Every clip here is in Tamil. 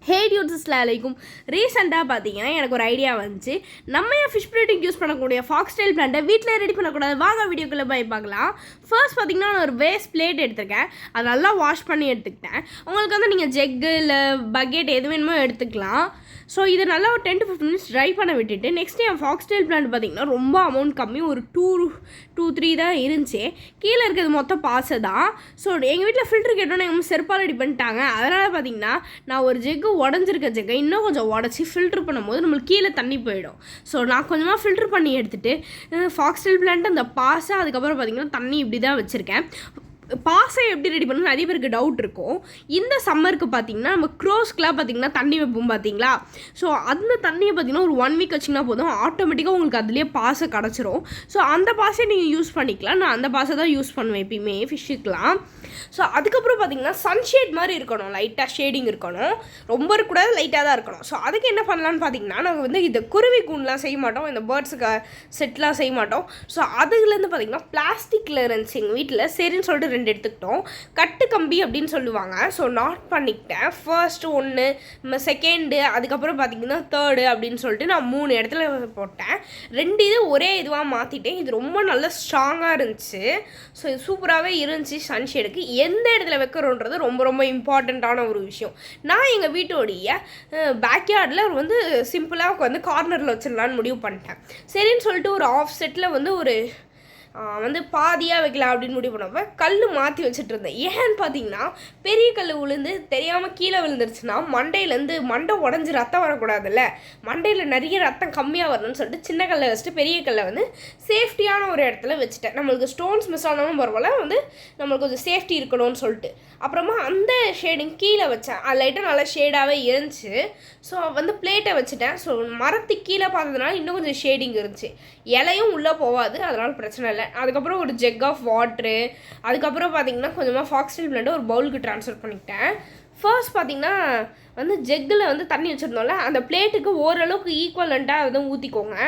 ஹே டியூட்ஸ் அஸ்ஸலாமு அலைக்கும். ரீசெண்டாக பார்த்தீங்கன்னா எனக்கு ஒரு ஐடியா வந்துச்சு. நம்ம ஏன் ஃபிஷ் ப்ரீடிங் யூஸ் பண்ணக்கூடிய ஃபாக்ஸ்டைல் பிளான்ட்டை வீட்டில் ரெடி பண்ணக்கூடாது. வாங்க வீடியோக்குள்ளே போய் பார்க்கலாம். ஃபர்ஸ்ட் பார்த்தீங்கன்னா நான் ஒரு வேஸ்ட் பிளேட் எடுத்துருக்கேன். அதை நல்லா வாஷ் பண்ணி எடுத்துக்கிட்டேன். உங்களுக்கு வந்து நீங்கள் ஜெக்கு இல்லை பக்கெட் எது வேணுமோ எடுத்துக்கலாம். ஸோ இதை நல்லா ஒரு 10 to 15 minutes ட்ரை பண்ண விட்டுட்டு நெக்ஸ்ட் என் ஃபாக்ஸ்டைல் பிளான்ட் பார்த்திங்கன்னா ரொம்ப அமௌண்ட் கம்மி, ஒரு 2-3 தான் இருந்துச்சு. கீழே இருக்கிறது மொத்தம் பாசை தான். ஸோ எங்கள் வீட்டில் ஃபில்டர் கேட்டோன்னே எங்கள் செருப்பால் ரெடி பண்ணிட்டாங்க. அதனால் பார்த்திங்கன்னா நான் ஒரு ஜெக்கு உடஞ்சிருக்க ஜெக்கை இன்னும் கொஞ்சம் உடச்சி ஃபில்டர் பண்ணும்போது நம்மளுக்கு கீழே தண்ணி போயிடும். ஸோ நான் கொஞ்சமாக ஃபில்டர் பண்ணி எடுத்துகிட்டு ஃபாக்ஸ்டைல் பிளான்ட் அந்த பாசை அதுக்கப்புறம் பார்த்திங்கன்னா தண்ணி இப்படி தான் வச்சுருக்கேன். பாசை எப்படி ரெடி பண்ணணும் நிறைய பேருக்கு டவுட் இருக்கும். இந்த சம்மருக்கு பார்த்திங்கன்னா நம்ம க்ரோஸ்க்கெலாம் பார்த்திங்கன்னா தண்ணி வைப்போம் பார்த்தீங்களா. ஸோ அந்த தண்ணியை பார்த்திங்கன்னா ஒரு 1 week வச்சிங்கன்னா போதும், ஆட்டோமேட்டிக்காக உங்களுக்கு அதுலேயே பாசை கிடச்சிரும். ஸோ அந்த பாசை நீங்கள் யூஸ் பண்ணிக்கலாம். நான் அந்த பாசை தான் யூஸ் பண்ணுவேன் எப்பயுமே ஃபிஷ்ஷுக்கெலாம். ஸோ அதுக்கப்புறம் பார்த்திங்கன்னா சன்ஷேட் மாதிரி இருக்கணும், லைட்டாக ஷேடிங் இருக்கணும், ரொம்ப இருக்கக்கூடாது, லைட்டாக தான் இருக்கணும். ஸோ அதுக்கு என்ன பண்ணலான்னு பார்த்திங்கன்னா நாங்கள் வந்து இந்த குருவி கூண்டெலாம் செய்ய மாட்டோம், இந்த பேர்ட்ஸுக்கு செட்லாம் செய்ய மாட்டோம். ஸோ அதுலேருந்து பார்த்திங்கன்னா பிளாஸ்டிக்கில் இருந்துச்சு எங்கள் வீட்டில். சரின்னு சொல்லிட்டு 2 எடுத்துக்கிட்டோம். கட்டு கம்பி அப்படின்னு சொல்லுவாங்க. ஸோ நாட் பண்ணிக்கிட்டேன். ஃபர்ஸ்ட்டு 1, செகண்டு, அதுக்கப்புறம் பார்த்திங்கன்னா 3rd அப்படின்னு சொல்லிட்டு நான் 3 இடத்துல போட்டேன். 2 இது ஒரே இதுவாக மாற்றிட்டேன். இது ரொம்ப நல்ல ஸ்ட்ராங்காக இருந்துச்சு. ஸோ இது சூப்பராகவே இருந்துச்சு. சன்ஷேடுக்கு எந்த இடத்துல வைக்கிறோன்றது ரொம்ப ரொம்ப இம்பார்ட்டண்ட்டான ஒரு விஷயம். நான் எங்கள் வீட்டோடைய பேக்யார்டில் வந்து சிம்பிளாக வந்து கார்னரில் வச்சிடலான்னு முடிவு பண்ணிட்டேன். சரின்னு சொல்லிட்டு ஒரு ஆஃப் செட்டில் வந்து பாதியாக வைக்கலாம் அப்படின்னு முடிவு பண்ணப்போ கல் மாற்றி வச்சுட்டு இருந்தேன். ஏன்னு பார்த்தீங்கன்னா பெரிய கல் விழுந்து தெரியாமல் கீழே விழுந்துருச்சுன்னா மண்டை உடஞ்சி ரத்தம் வரக்கூடாதுல்ல, மண்டையில் நிறைய ரத்தம் கம்மியாக வரணும்னு சொல்லிட்டு சின்ன கல்லை வச்சுட்டு பெரிய கல்லை வந்து சேஃப்டியான ஒரு இடத்துல வச்சுட்டேன். நம்மளுக்கு ஸ்டோன்ஸ் மிஸ் ஆனாலும் பரவாயில்ல, வந்து நம்மளுக்கு கொஞ்சம் சேஃப்டி இருக்கணும்னு சொல்லிட்டு. அப்புறமா அந்த ஷேடிங் கீழே வச்சேன். அது லைட்டாக நல்லா ஷேடாகவே இருந்துச்சு. ஸோ வந்து பிளேட்டை வச்சுட்டேன். ஸோ மரத்துக்கு கீழே பார்த்ததுனால இன்னும் கொஞ்சம் ஷேடிங் இருந்துச்சு. இலையும் உள்ளே போகாது, அதனால் பிரச்சனை இல்லை. அதுக்கப்புறம் ஒரு ஜெக் ஆஃப் வாட்ரு, அதுக்கப்புறம் பார்த்திங்கன்னா கொஞ்சமாக ஃபாக்ஸ்டைல் பிளான்ட்டை ஒரு பவுலுக்கு ட்ரான்ஸ்ஃபர் பண்ணிக்கிட்டேன். ஃபர்ஸ்ட் பார்த்திங்கன்னா வந்து ஜெக்கில் வந்து தண்ணி வச்சுருந்தோம்ல, அந்த பிளேட்டுக்கு ஓரளவுக்கு ஈக்குவலண்ட்டாக வந்து ஊற்றிக்கோங்க.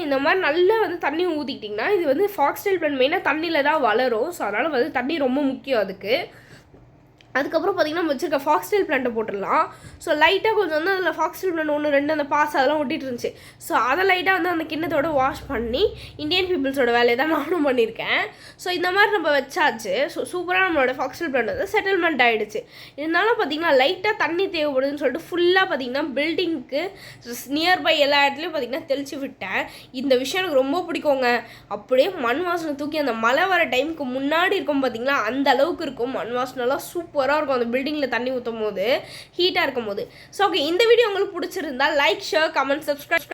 இந்த மாதிரி நல்லா வந்து தண்ணி ஊற்றிக்கிட்டிங்கன்னா இது வந்து ஃபாக்ஸ்டைல் பிளான்ட் மெயினாக தண்ணியில் தான் வளரும். ஸோ அதனால் வந்து தண்ணி ரொம்ப முக்கியம் அதுக்கு. அதுக்கப்புறம் பார்த்திங்கன்னா நம்ம வச்சுருக்க ஃபாக்ஸ்டைல் பிளான்ட்டை போட்டுடலாம். ஸோ லைட்டாக கொஞ்சம் வந்து அதில் ஃபாக்ஸ்டைல் பிளான்ட் 1, 2 அந்த பாஸ் அதெல்லாம் ஒட்டிகிட்டு இருந்துச்சு. ஸோ அதை லைட்டாக வந்து அந்த கிண்ணத்தோடு வாஷ் பண்ணி இந்தியன் பீப்புள்ஸோட வேலையை தான் நானும் பண்ணியிருக்கேன். ஸோ இந்த மாதிரி நம்ம வச்சாச்சு. ஸோ சூப்பராக நம்மளோட ஃபாக்ஸ்டைல் பிளான்ட் வந்து செட்டில்மெண்ட் ஆகிடுச்சு. இதனால பார்த்திங்கன்னா லைட்டாக தண்ணி தேவைப்படுதுன்னு சொல்லிட்டு ஃபுல்லாக பார்த்திங்கன்னா பில்டிங்க்கு நியர்பை எல்லா இடத்துலையும் பார்த்திங்கன்னா தெளித்து விட்டேன். இந்த விஷயம் எனக்கு ரொம்ப பிடிக்குங்க. அப்படியே மண் வாசனை தூக்கி அந்த மழை வர டைமுக்கு முன்னாடி இருக்கும் பார்த்திங்களா, அந்த அளவுக்கு இருக்கும் மண் வாசனைலாம். சூப்பராக இருக்கும் அந்த பில்டிங்கில் தண்ணி ஊற்றும் போது, ஹீட்டாக இருக்கும் போது. ஸோ ஓகே, இந்த வீடியோ உங்களுக்கு பிடிச்சிருந்தா லைக், ஷேர், கமெண்ட், சப்ஸ்கிரைப்.